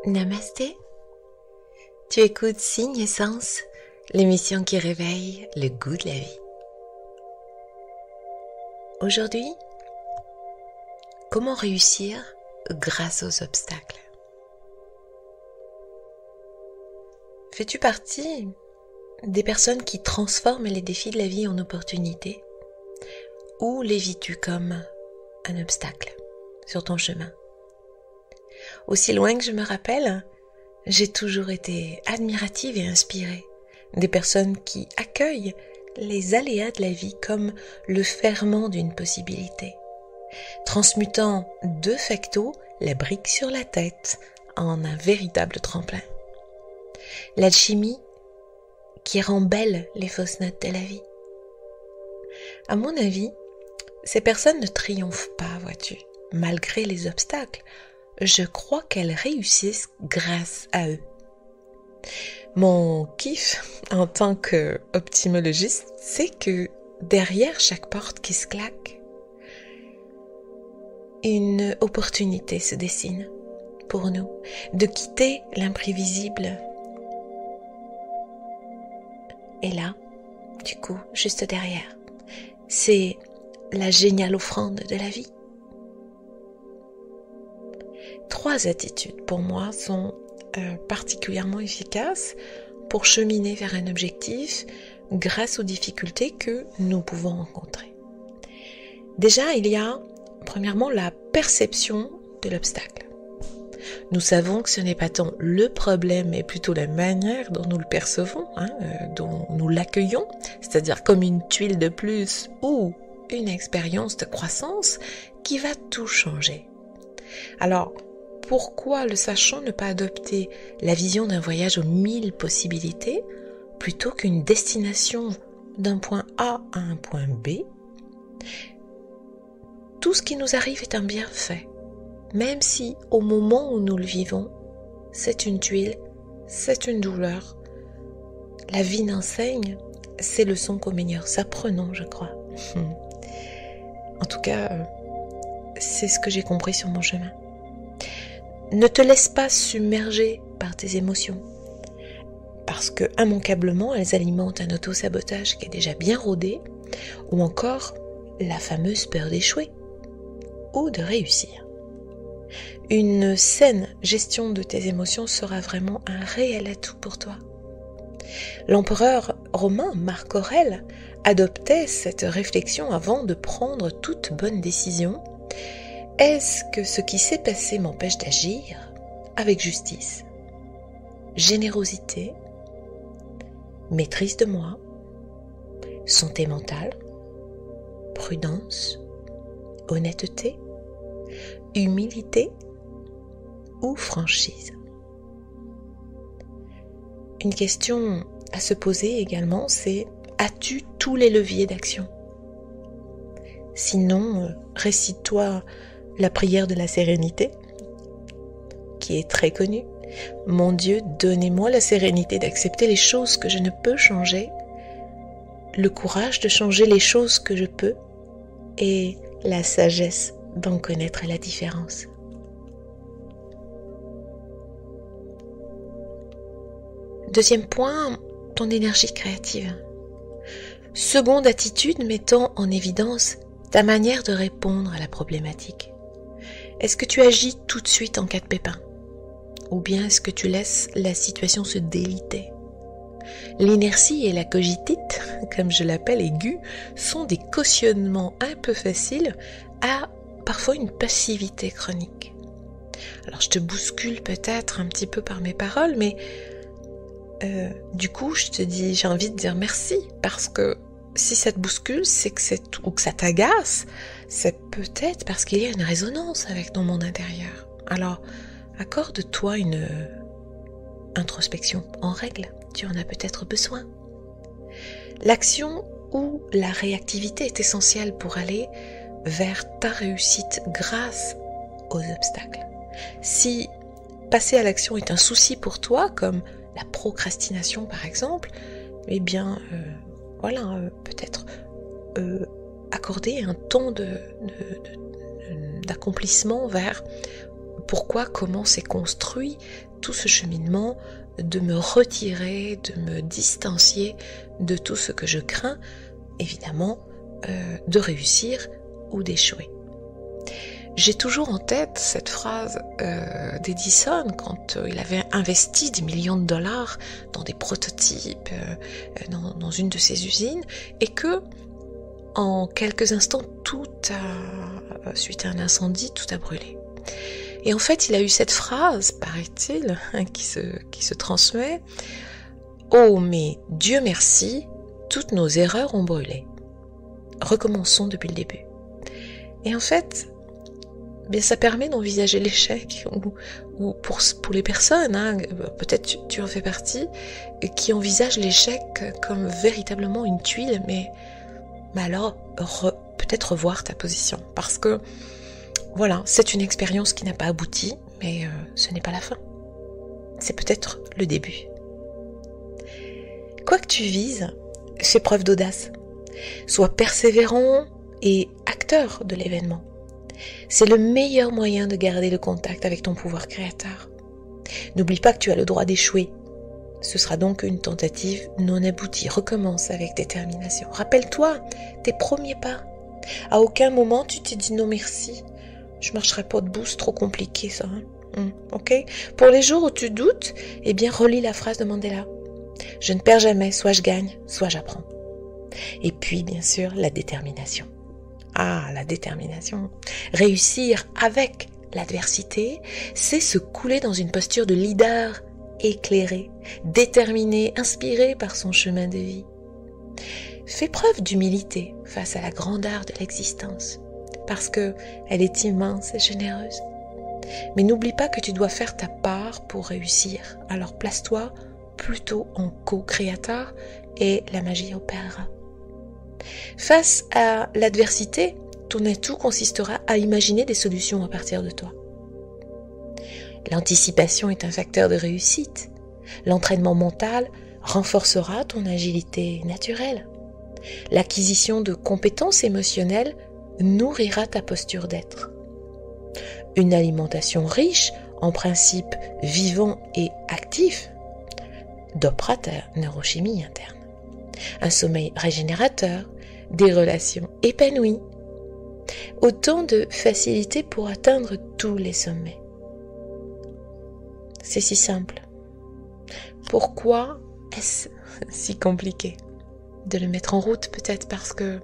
Namasté. Tu écoutes Signe et Sens, l'émission qui réveille le goût de la vie. Aujourd'hui, comment réussir grâce aux obstacles? Fais-tu partie des personnes qui transforment les défis de la vie en opportunités, ou les vis-tu comme un obstacle sur ton chemin? Aussi loin que je me rappelle, j'ai toujours été admirative et inspirée des personnes qui accueillent les aléas de la vie comme le ferment d'une possibilité, transmutant de facto la brique sur la tête en un véritable tremplin. L'alchimie qui rend belles les fausses notes de la vie. À mon avis, ces personnes ne triomphent pas, vois-tu, malgré les obstacles. Je crois qu'elles réussissent grâce à eux. Mon kiff en tant qu'optimologiste, c'est que derrière chaque porte qui se claque, une opportunité se dessine pour nous de quitter l'imprévisible. Et là, du coup, juste derrière, c'est la géniale offrande de la vie. 3 attitudes pour moi sont particulièrement efficaces pour cheminer vers un objectif grâce aux difficultés que nous pouvons rencontrer. Déjà, il y a premièrement la perception de l'obstacle. Nous savons que ce n'est pas tant le problème, mais plutôt la manière dont nous le percevons, dont nous l'accueillons, c'est-à-dire comme une tuile de plus ou une expérience de croissance qui va tout changer. Alors, pourquoi, le sachant, ne pas adopter la vision d'un voyage aux 1000 possibilités plutôt qu'une destination d'un point A à un point B? Tout ce qui nous arrive est un bienfait, même si au moment où nous le vivons, c'est une tuile, c'est une douleur. La vie n'enseigne ses leçons qu'aux meilleurs apprenants, je crois. En tout cas, c'est ce que j'ai compris sur mon chemin. Ne te laisse pas submerger par tes émotions, parce que immanquablement elles alimentent un auto-sabotage qui est déjà bien rodé, ou encore la fameuse peur d'échouer ou de réussir. Une saine gestion de tes émotions sera vraiment un réel atout pour toi. L'empereur romain Marc Aurèle adoptait cette réflexion avant de prendre toute bonne décision. Est-ce que ce qui s'est passé m'empêche d'agir avec justice, générosité, maîtrise de moi, santé mentale, prudence, honnêteté, humilité ou franchise? Une question à se poser également, c'est: as-tu tous les leviers d'action? Sinon, récite-toi la prière de la sérénité, qui est très connue. Mon Dieu, donnez-moi la sérénité d'accepter les choses que je ne peux changer, le courage de changer les choses que je peux, et la sagesse d'en connaître la différence. Deuxième point, ton énergie créative. Seconde attitude mettant en évidence ta manière de répondre à la problématique. Est-ce que tu agis tout de suite en cas de pépin? Ou bien est-ce que tu laisses la situation se déliter? L'inertie et la cogitite, comme je l'appelle aiguë, sont des cautionnements un peu faciles à parfois une passivité chronique. Alors je te bouscule peut-être un petit peu par mes paroles, mais du coup j'ai envie de dire merci, parce que si ça te bouscule, c'est que ou que ça t'agace, c'est peut-être parce qu'il y a une résonance avec ton monde intérieur. Alors, accorde-toi une introspection en règle, tu en as peut-être besoin. L'action ou la réactivité est essentielle pour aller vers ta réussite grâce aux obstacles. Si passer à l'action est un souci pour toi, comme la procrastination par exemple, eh bien, peut-être accorder un temps d'accomplissement vers pourquoi, comment s'est construit tout ce cheminement, de me retirer, de me distancier de tout ce que je crains, évidemment, de réussir ou d'échouer. J'ai toujours en tête cette phrase d'Edison quand il avait investi des millions de dollars dans des prototypes dans une de ses usines et que en quelques instants, suite à un incendie, tout a brûlé. Et en fait, il a eu cette phrase, paraît-il, qui se transmet. « Oh, mais Dieu merci, toutes nos erreurs ont brûlé. Recommençons depuis le début. » Et en fait, bien, ça permet d'envisager l'échec, ou pour les personnes, peut-être tu en fais partie, qui envisagent l'échec comme véritablement une tuile, mais alors peut-être revoir ta position, parce que voilà, c'est une expérience qui n'a pas abouti, mais ce n'est pas la fin. C'est peut-être le début. Quoi que tu vises, fais preuve d'audace. Sois persévérant et acteur de l'événement. C'est le meilleur moyen de garder le contact avec ton pouvoir créateur. N'oublie pas que tu as le droit d'échouer. Ce sera donc une tentative non aboutie. Recommence avec détermination. Rappelle-toi tes premiers pas. À aucun moment tu t'es dit non merci. Je marcherai pas debout, c'est trop compliqué ça. Ok ? Pour les jours où tu doutes, eh bien relis la phrase de Mandela. Je ne perds jamais, soit je gagne, soit j'apprends. Et puis bien sûr la détermination. Ah, la détermination. Réussir avec l'adversité, c'est se couler dans une posture de leader éclairé, déterminé, inspiré par son chemin de vie. Fais preuve d'humilité face à la grandeur de l'existence, parce que elle est immense et généreuse. Mais n'oublie pas que tu dois faire ta part pour réussir. Alors place-toi plutôt en co-créateur et la magie opérera. Face à l'adversité, ton atout consistera à imaginer des solutions à partir de toi. L'anticipation est un facteur de réussite. L'entraînement mental renforcera ton agilité naturelle. L'acquisition de compétences émotionnelles nourrira ta posture d'être. Une alimentation riche en principes vivants et actifs dopera ta neurochimie interne. Un sommeil régénérateur, des relations épanouies, autant de facilité pour atteindre tous les sommets. C'est si simple. Pourquoi est-ce si compliqué de le mettre en route? Peut-être parce que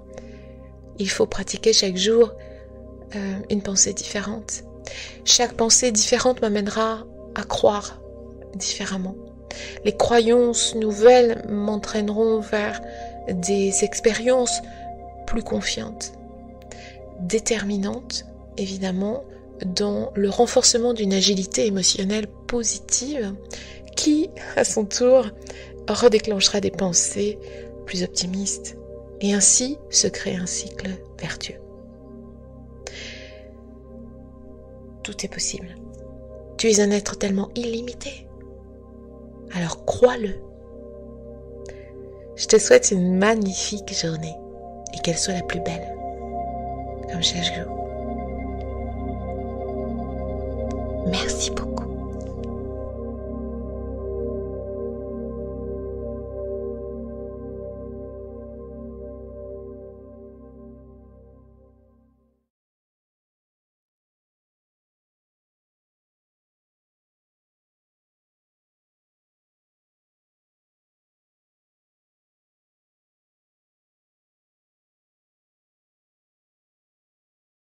il faut pratiquer chaque jour une pensée différente. Chaque pensée différente m'amènera à croire différemment. Les croyances nouvelles m'entraîneront vers des expériences plus confiantes, déterminantes, évidemment, dans le renforcement d'une agilité émotionnelle positive qui, à son tour, redéclenchera des pensées plus optimistes et ainsi se crée un cycle vertueux. Tout est possible. Tu es un être tellement illimité. Alors crois-le. Je te souhaite une magnifique journée et qu'elle soit la plus belle, comme chaque jour. Merci beaucoup.